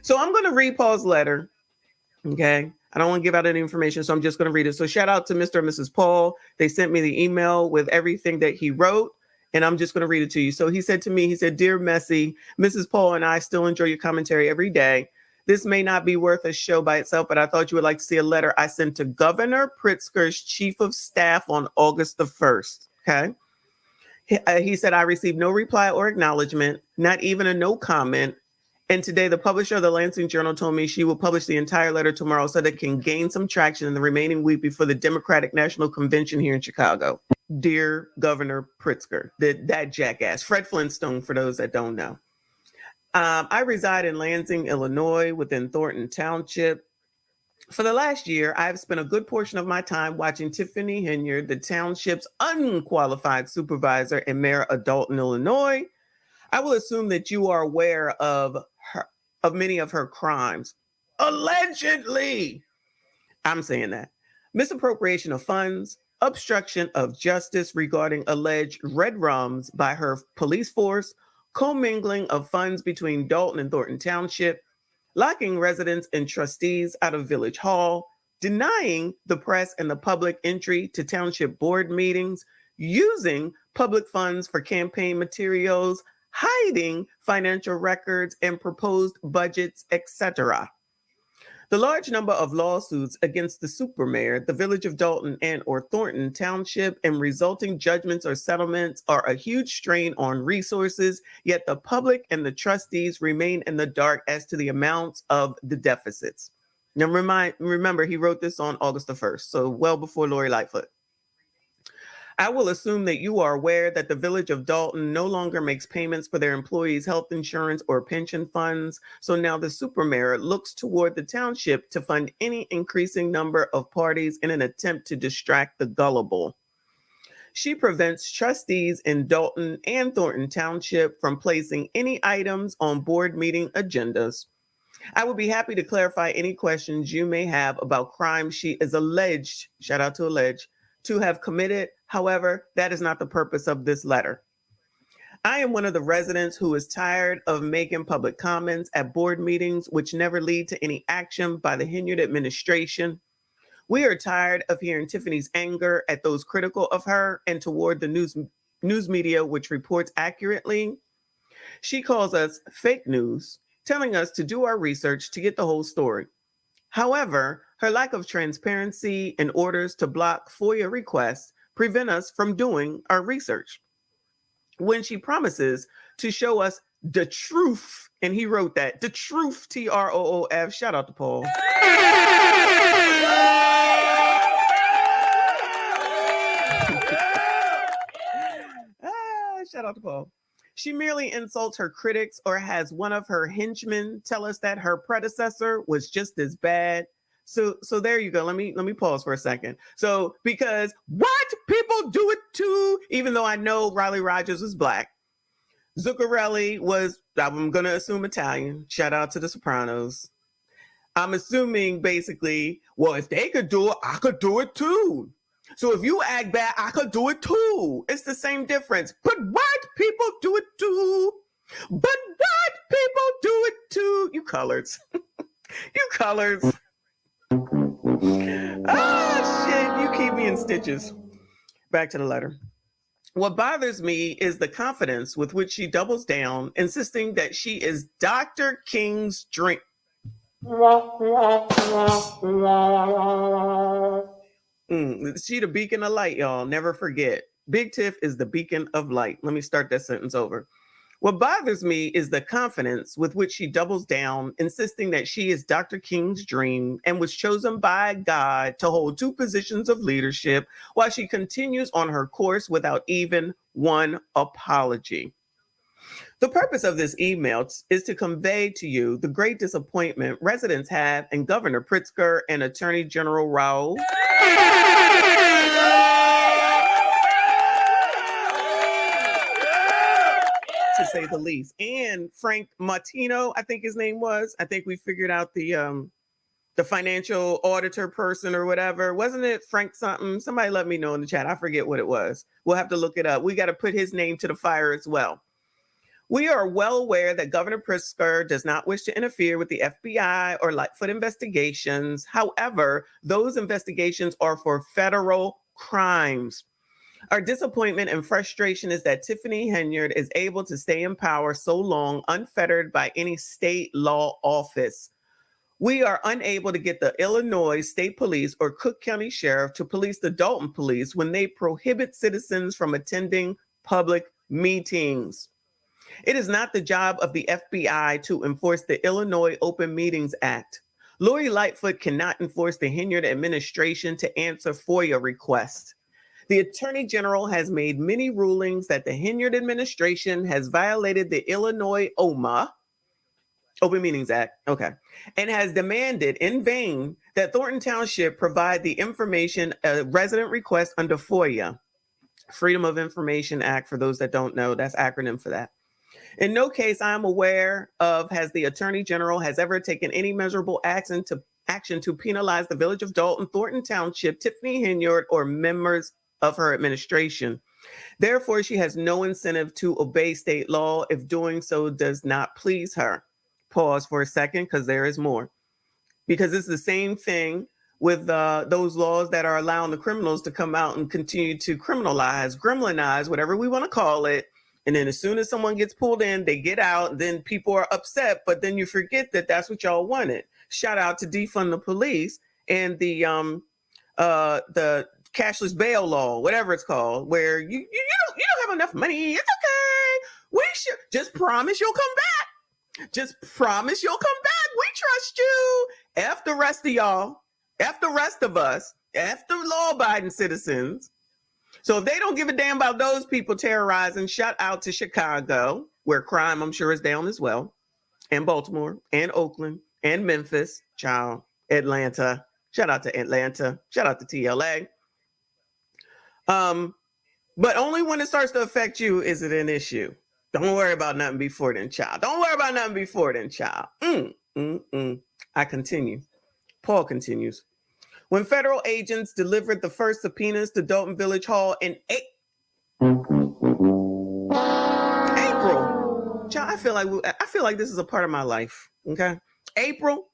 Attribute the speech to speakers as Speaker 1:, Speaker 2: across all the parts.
Speaker 1: So I'm going to read Paul's letter. Okay. I don't want to give out any information, so I'm just going to read it. So shout out to Mr. and Mrs. Paul. They sent me the email with everything that he wrote, and I'm just going to read it to you. So he said to me, he said, "Dear Messy, Mrs. Paul and I still enjoy your commentary every day. This may not be worth a show by itself, but I thought you would like to see a letter I sent to Governor Pritzker's chief of staff on August the 1st. Okay. He said, I received no reply or acknowledgement, not even a no comment. And today, the publisher of the Lansing Journal told me she will publish the entire letter tomorrow so that it can gain some traction in the remaining week before the Democratic National Convention here in Chicago. Dear Governor Pritzker, that jackass, Fred Flintstone, for those that don't know. I reside in Lansing, Illinois, within Thornton Township. For the last year, I've spent a good portion of my time watching Tiffany Henyard, the township's unqualified supervisor and mayor of Dalton, Illinois. I will assume that you are aware of many of her crimes. Allegedly, I'm saying that. Misappropriation of funds, obstruction of justice regarding alleged red rums by her police force, commingling of funds between Dalton and Thornton Township, locking residents and trustees out of Village Hall, denying the press and the public entry to township board meetings, using public funds for campaign materials, hiding financial records and proposed budgets, etc. The large number of lawsuits against the supermayor, the village of Dalton and or Thornton Township, and resulting judgments or settlements are a huge strain on resources, yet the public and the trustees remain in the dark as to the amounts of the deficits. Now remember, he wrote this on August the 1st, so well before Lori Lightfoot. I will assume that you are aware that the village of Dalton no longer makes payments for their employees' health insurance or pension funds. So now the supermayor looks toward the township to fund any increasing number of parties in an attempt to distract the gullible. She prevents trustees in Dalton and Thornton Township from placing any items on board meeting agendas. I would be happy to clarify any questions you may have about crimes she is alleged, shout out to alleged, to have committed. However, that is not the purpose of this letter. I am one of the residents who is tired of making public comments at board meetings which never lead to any action by the Henyard administration. We are tired of hearing Tiffany's anger at those critical of her and toward the news media which reports accurately. She calls us fake news, telling us to do our research to get the whole story. However, her lack of transparency and orders to block FOIA requests prevent us from doing our research. When she promises to show us the truth, and he wrote that, the truth, TROOF, shout out to Paul. Shout out to Paul. She merely insults her critics or has one of her henchmen tell us that her predecessor was just as bad. So there you go. Let me pause for a second. So because white people do it too, even though I know Riley Rogers was black. Zuccarelli was, I'm going to assume, Italian. Shout out to The Sopranos. I'm assuming basically, well, if they could do it, I could do it too. So if you act bad, I could do it too. It's the same difference. But white people do it too. But white people do it too. You colors. You colors. Oh, shit. You keep me in stitches. Back to the letter. What bothers me is the confidence with which she doubles down, insisting that she is Dr. King's dream. She the beacon of light, y'all. Never forget. Big Tiff is the beacon of light. Let me start that sentence over. What bothers me is the confidence with which she doubles down, insisting that she is Dr. King's dream and was chosen by God to hold 2 positions of leadership while she continues on her course without even one apology. The purpose of this email is to convey to you the great disappointment residents have in Governor Pritzker and Attorney General Raul. To say the least. And Frank Martino, I think his name was. I think we figured out the financial auditor person or whatever. Wasn't it Frank something? Somebody let me know in the chat. I forget what it was. We'll have to look it up. We got to put his name to the fire as well. We are well aware that Governor Pritzker does not wish to interfere with the FBI or Lightfoot investigations. However, those investigations are for federal crimes. Our disappointment and frustration is that Tiffany Henyard is able to stay in power so long, unfettered by any state law office. We are unable to get the Illinois State Police or Cook County Sheriff to police the Dalton Police when they prohibit citizens from attending public meetings. It is not the job of the FBI to enforce the Illinois Open Meetings Act. Lori Lightfoot cannot enforce the Henyard administration to answer FOIA requests. The Attorney General has made many rulings that the Henyard administration has violated the Illinois Open Meetings Act, and has demanded in vain that Thornton Township provide the information a resident request under FOIA. Freedom of Information Act, for those that don't know, that's acronym for that. In no case I am aware of has the Attorney General has ever taken any measurable action to penalize the Village of Dalton, Thornton Township, Tiffany Henyard, or members of her administration. Therefore, she has no incentive to obey state law if doing so does not please her. Pause for a second, because there is more. Because it's the same thing with those laws that are allowing the criminals to come out and continue to criminalize, gremlinize, whatever we want to call it. And then as soon as someone gets pulled in, they get out, then people are upset, but then you forget that that's what y'all wanted. Shout out to defund the police and the cashless bail law, whatever it's called, where you don't have enough money. It's okay. We should just promise you'll come back. Just promise you'll come back. We trust you. F the rest of y'all. F the rest of us. F the law-abiding citizens. So if they don't give a damn about those people terrorizing, shout out to Chicago, where crime, I'm sure, is down as well, and Baltimore, and Oakland, and Memphis, child, Atlanta. Shout out to Atlanta. Shout out to TLA. But only when it starts to affect you is it an issue. Don't worry about nothing before then, child. Don't worry about nothing before then, child. I continue. Paul continues. When federal agents delivered the first subpoenas to Dalton Village Hall in April, child, I feel like this is a part of my life. Okay, April,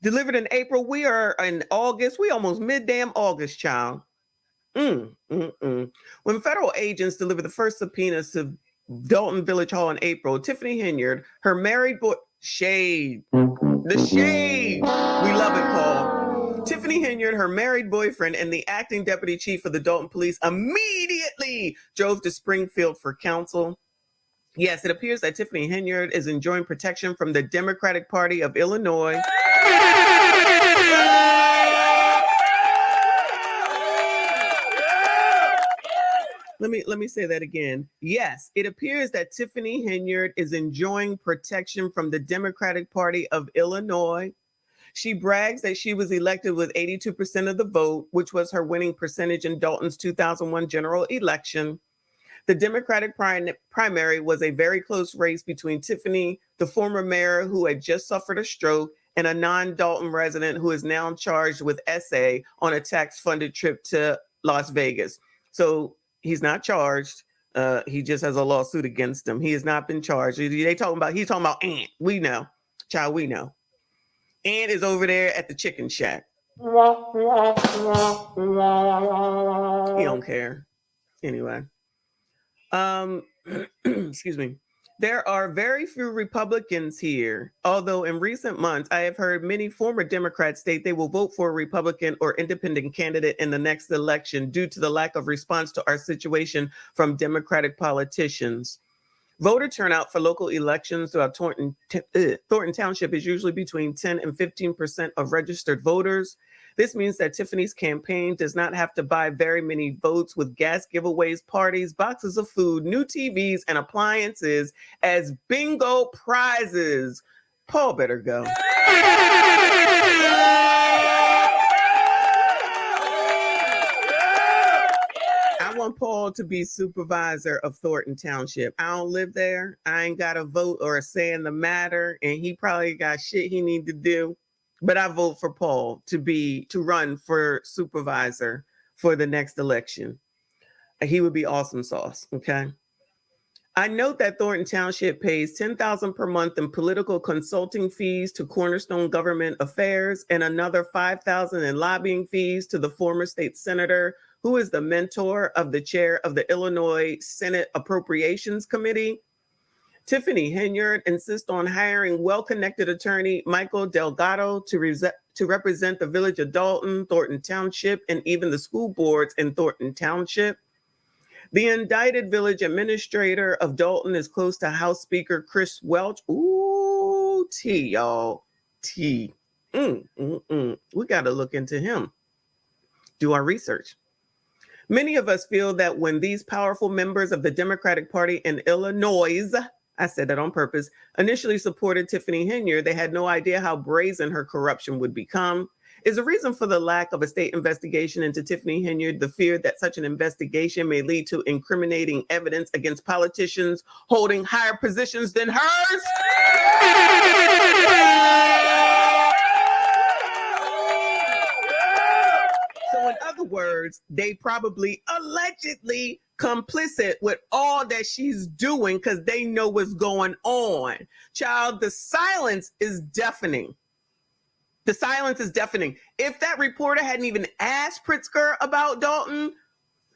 Speaker 1: delivered in April. We are in August. We almost mid-damn August, child. When federal agents delivered the first subpoenas to Dalton Village Hall in April, Tiffany Henyard, her married boy, shade, the shade. We love it, Paul. Tiffany Henyard, her married boyfriend, and the acting deputy chief of the Dalton Police immediately drove to Springfield for counsel. Yes, it appears that Tiffany Henyard is enjoying protection from the Democratic Party of Illinois. Let me say that again. Yes, it appears that Tiffany Henyard is enjoying protection from the Democratic Party of Illinois. She brags that she was elected with 82% of the vote, which was her winning percentage in Dalton's 2001 general election. The Democratic primary was a very close race between Tiffany, the former mayor who had just suffered a stroke, and a non-Dalton resident who is now charged with SA on a tax-funded trip to Las Vegas. So he's not charged. He just has a lawsuit against him. He has not been charged. He's talking about Aunt. We know. Child, we know. Aunt is over there at the chicken shack. He don't care. Anyway. Excuse me. There are very few Republicans here, although in recent months, I have heard many former Democrats state they will vote for a Republican or independent candidate in the next election due to the lack of response to our situation from Democratic politicians. Voter turnout for local elections throughout Thornton Township is usually between 10 and 15% of registered voters. This means that Tiffany's campaign does not have to buy very many votes with gas giveaways, parties, boxes of food, new TVs, and appliances as bingo prizes. Paul better go. I want Paul to be supervisor of Thornton Township. I don't live there. I ain't got a vote or a say in the matter, and he probably got shit he need to do. But I vote for Paul to run for supervisor for the next election. He would be awesome sauce. Okay. I note that Thornton Township pays $10,000 per month in political consulting fees to Cornerstone Government Affairs and another $5,000 in lobbying fees to the former state senator, who is the mentor of the chair of the Illinois Senate Appropriations Committee. Tiffany Henyard insists on hiring well-connected attorney Michael Delgado to represent the village of Dalton, Thornton Township, and even the school boards in Thornton Township. The indicted village administrator of Dalton is close to House Speaker Chris Welch. Ooh, T, y'all. T. We got to look into him. Do our research. Many of us feel that when these powerful members of the Democratic Party in Illinois, I said that on purpose, initially supported Tiffany Henyard, they had no idea how brazen her corruption would become. Is the reason for the lack of a state investigation into Tiffany Henyard the fear that such an investigation may lead to incriminating evidence against politicians holding higher positions than hers? So in other words, they probably allegedly complicit with all that she's doing because they know what's going on. Child, the silence is deafening. The silence is deafening. If that reporter hadn't even asked Pritzker about Dalton,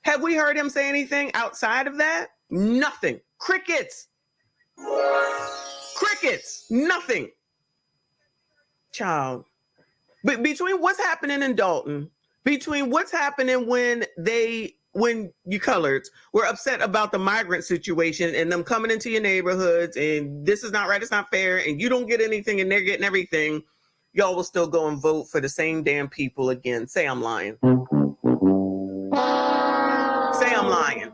Speaker 1: have we heard him say anything outside of that? Nothing. Crickets. Crickets. Nothing. Child. But between what's happening in Dalton, between what's happening when you coloreds were upset about the migrant situation and them coming into your neighborhoods and this is not right, it's not fair, and you don't get anything and they're getting everything, y'all will still go and vote for the same damn people again. Say I'm lying. Say I'm lying.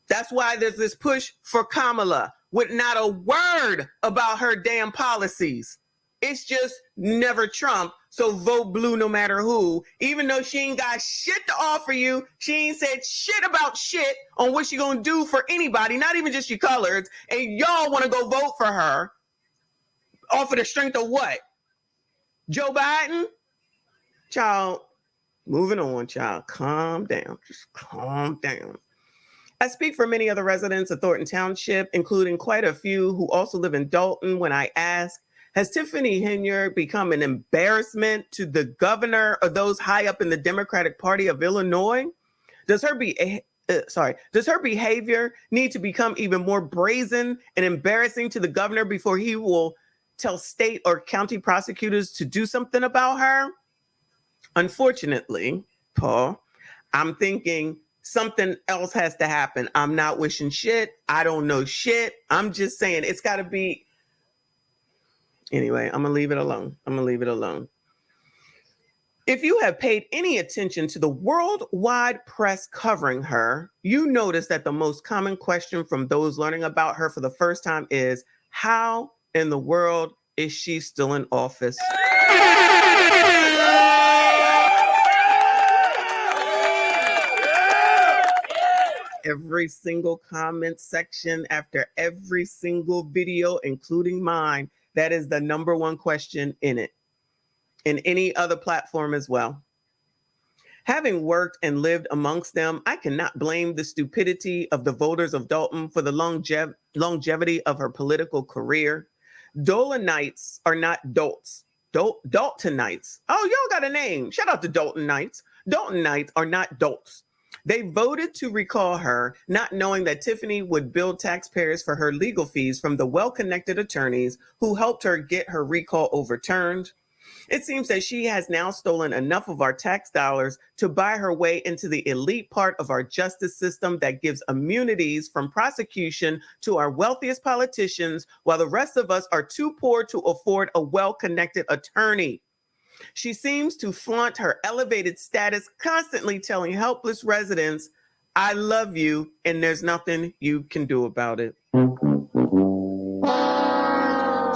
Speaker 1: That's why there's this push for Kamala with not a word about her damn policies. It's just never Trump. So vote blue no matter who. Even though she ain't got shit to offer you, she ain't said shit about shit on what she gonna do for anybody, not even just your coloreds. And y'all want to go vote for her off of the strength of what? Joe Biden? Child, moving on, child. Calm down. Just calm down. I speak for many other residents of Thornton Township, including quite a few who also live in Dalton, when I ask, has Tiffany Henyard become an embarrassment to the governor or those high up in the Democratic Party of Illinois? Does her behavior need to become even more brazen and embarrassing to the governor before he will tell state or county prosecutors to do something about her? Unfortunately, Paul, I'm thinking something else has to happen. I'm not wishing shit. I don't know shit. I'm just saying it's got to be. Anyway, I'm going to leave it alone. If you have paid any attention to the worldwide press covering her, you notice that the most common question from those learning about her for the first time is, how in the world is she still in office? Every single comment section after every single video, including mine, that is the number one question in it, in any other platform as well. Having worked and lived amongst them, I cannot blame the stupidity of the voters of Dalton for the longevity of her political career. Dolanites are not dolts. Daltonites. Oh, y'all got a name. Shout out to Daltonites. Daltonites are not dolts. They voted to recall her, not knowing that Tiffany would bill taxpayers for her legal fees from the well-connected attorneys who helped her get her recall overturned. It seems that she has now stolen enough of our tax dollars to buy her way into the elite part of our justice system that gives immunities from prosecution to our wealthiest politicians, while the rest of us are too poor to afford a well-connected attorney. She seems to flaunt her elevated status, constantly telling helpless residents, I love you, and there's nothing you can do about it. Child,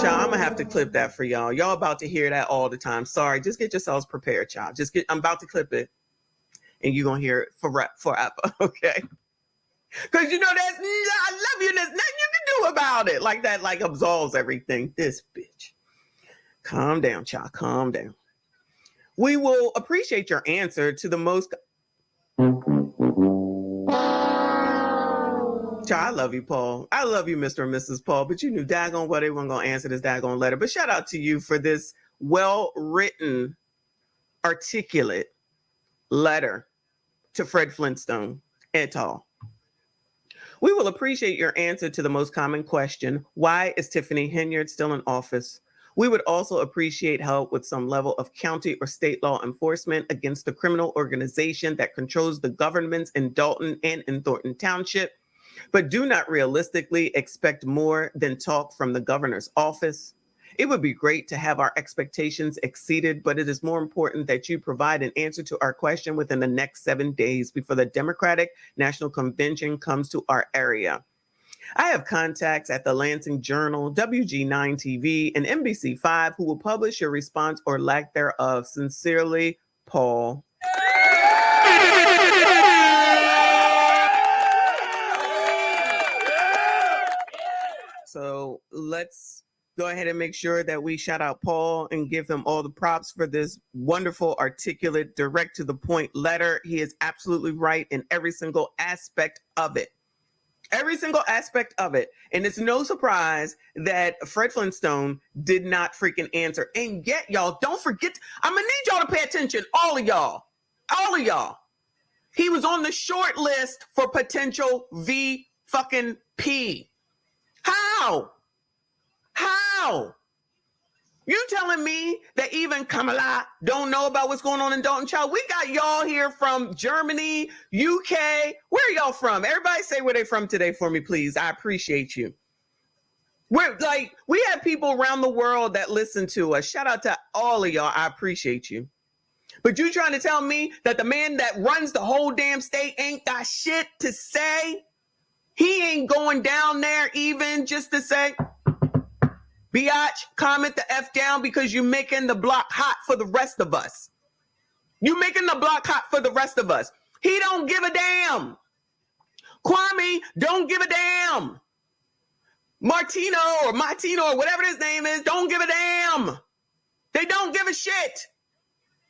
Speaker 1: I'm gonna have to clip that for y'all. Y'all about to hear that all the time. Sorry, just get yourselves prepared, child. I'm about to clip it, and you're gonna hear it forever, okay? Because you know that's, I love you, and there's nothing you can do about it. Like that, like absolves everything. This bitch. Calm down, child, calm down. We will appreciate your answer to the most. Child, I love you, Paul. I love you, Mr. and Mrs. Paul, but you knew daggone well they weren't going to answer this daggone letter. But shout out to you for this well-written, articulate letter to Fred Flintstone et al. We will appreciate your answer to the most common question: why is Tiffany Henyard still in office? We would also appreciate help with some level of county or state law enforcement against the criminal organization that controls the governments in Dalton and in Thornton Township, but do not realistically expect more than talk from the governor's office. It would be great to have our expectations exceeded, but it is more important that you provide an answer to our question within the next 7 days before the Democratic National Convention comes to our area. I have contacts at the Lansing Journal, WG9 TV, and NBC5 who will publish your response or lack thereof. Sincerely, Paul. So let's go ahead and make sure that we shout out Paul and give him all the props for this wonderful, articulate, direct to the point letter. He is absolutely right in every single aspect of it. Every single aspect of it. And it's no surprise that Fred Flintstone did not freaking answer. And yet, y'all, don't forget, I'm going to need y'all to pay attention. All of y'all. He was on the short list for potential V-fucking-P. How? You telling me that even Kamala don't know about what's going on in Dalton? Child, we got y'all here from Germany, UK. Where are y'all from? Everybody say where they from today for me, please. I appreciate you. We have people around the world that listen to us. Shout out to all of y'all. I appreciate you. But you trying to tell me that the man that runs the whole damn state ain't got shit to say? He ain't going down there even just to say, biatch, comment the F down because you're making the block hot for the rest of us. You making the block hot for the rest of us. He don't give a damn. Kwame don't give a damn. Martino or whatever his name is, don't give a damn. They don't give a shit.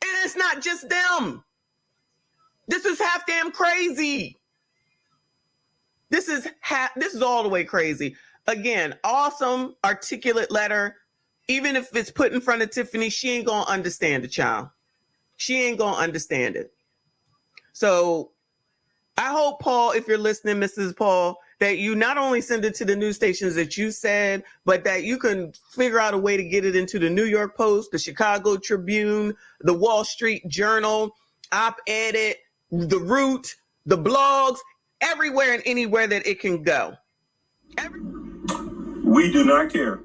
Speaker 1: And it's not just them. This is half damn crazy. This is all the way crazy. Again, awesome, articulate letter. Even if it's put in front of Tiffany, she ain't going to understand it, child. She ain't going to understand it. So I hope, Paul, if you're listening, Mrs. Paul, that you not only send it to the news stations that you said, but that you can figure out a way to get it into the New York Post, the Chicago Tribune, the Wall Street Journal, Op-Edit, The Root, the blogs, everywhere and anywhere that it can go.
Speaker 2: We do not care